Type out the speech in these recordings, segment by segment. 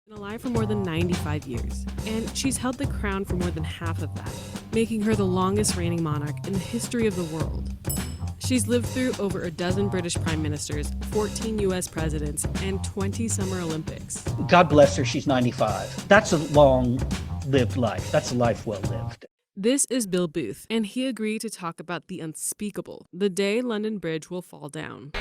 Been alive for more than 95 years, and she's held the crown for more than half of that, making her the longest reigning monarch in the history of the world. She's lived through over a dozen British prime ministers, 14 US presidents, and 20 Summer Olympics. God bless her, she's 95. That's a long-lived life. That's a life well lived. This is Bill Booth, and he agreed to talk about the unspeakable, the day London Bridge will fall down.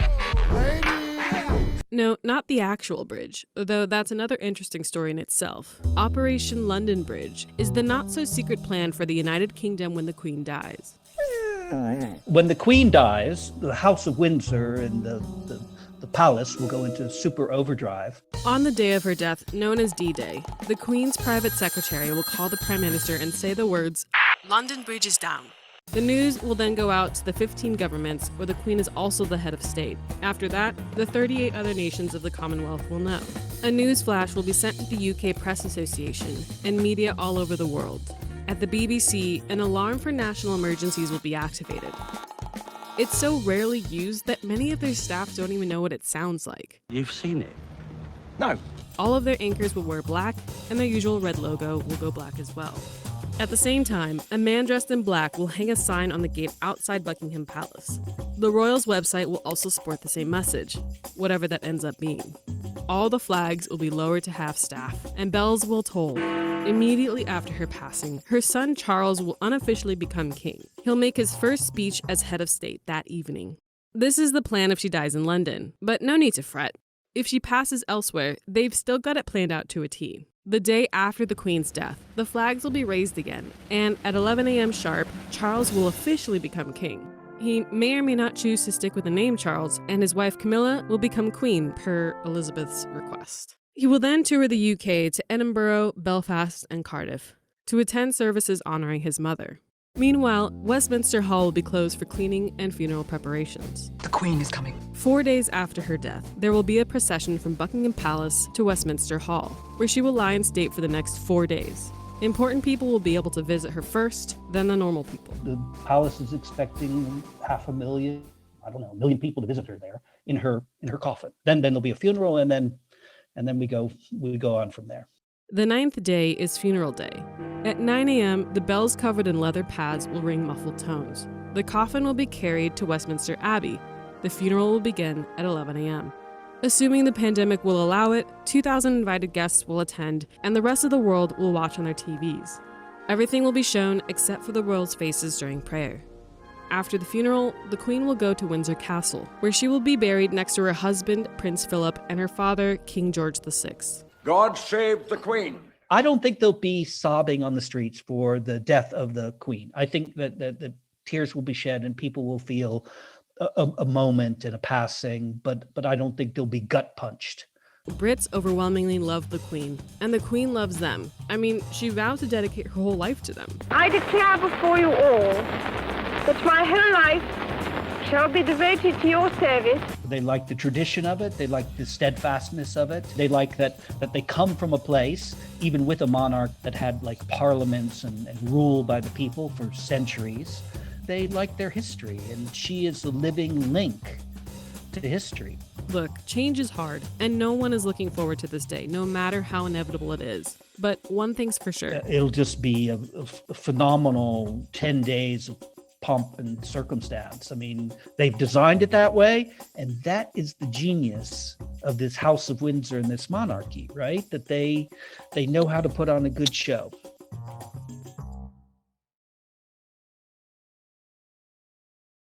No, not the actual bridge, though that's another interesting story in itself. Operation London Bridge is the not-so-secret plan for the United Kingdom when the Queen dies. When the Queen dies, the House of Windsor and the palace will go into super overdrive. On the day of her death, known as D-Day, the Queen's private secretary will call the Prime Minister and say the words, "London Bridge is down." The news will then go out to the 15 governments where the Queen is also the head of state. After that, the 38 other nations of the Commonwealth will know. A news flash will be sent to the UK Press Association and media all over the world. At the BBC, an alarm for national emergencies will be activated. It's so rarely used that many of their staff don't even know what it sounds like. You've seen it? No. All of their anchors will wear black, and their usual red logo will go black as well. At the same time, a man dressed in black will hang a sign on the gate outside Buckingham Palace. The royals' website will also sport the same message, whatever that ends up being. All the flags will be lowered to half-staff, and bells will toll. Immediately after her passing, her son Charles will unofficially become king. He'll make his first speech as head of state that evening. This is the plan if she dies in London, but no need to fret. If she passes elsewhere, they've still got it planned out to a T. The day after the Queen's death, the flags will be raised again, and at 11 a.m. sharp, Charles will officially become king. He may or may not choose to stick with the name Charles, and his wife Camilla will become queen per Elizabeth's request. He will then tour the UK to Edinburgh, Belfast, and Cardiff to attend services honoring his mother. Meanwhile, Westminster Hall will be closed for cleaning and funeral preparations. The Queen is coming. 4 days after her death, there will be a procession from Buckingham Palace to Westminster Hall, where she will lie in state for the next 4 days. Important people will be able to visit her first, then the normal people. The palace is expecting 500,000, a million people to visit her there in her coffin. Then there'll be a funeral, and then we go on from there. The 9th day is funeral day. At 9 a.m., the bells covered in leather pads will ring muffled tones. The coffin will be carried to Westminster Abbey. The funeral will begin at 11 a.m. Assuming the pandemic will allow it, 2,000 invited guests will attend, and the rest of the world will watch on their TVs. Everything will be shown except for the royals' faces during prayer. After the funeral, the Queen will go to Windsor Castle, where she will be buried next to her husband, Prince Philip, and her father, King George VI. God save the Queen. I don't think they'll be sobbing on the streets for the death of the Queen. I think that the tears will be shed and people will feel a moment and a passing, but I don't think they'll be gut punched. Brits overwhelmingly love the Queen, and the Queen loves them. I mean, she vowed to dedicate her whole life to them. I declare before you all that my whole life shall be devoted to your service. They like the tradition of it. They like the steadfastness of it. They like that they come from a place, even with a monarch that had like parliaments and rule by the people for centuries. They like their history, and she is a living link to history. Look, change is hard, and no one is looking forward to this day, no matter how inevitable it is. But one thing's for sure. It'll just be a phenomenal 10 days of pomp and circumstance. I mean, they've designed it that way, and that is the genius of this House of Windsor and this monarchy, right? That they know how to put on a good show.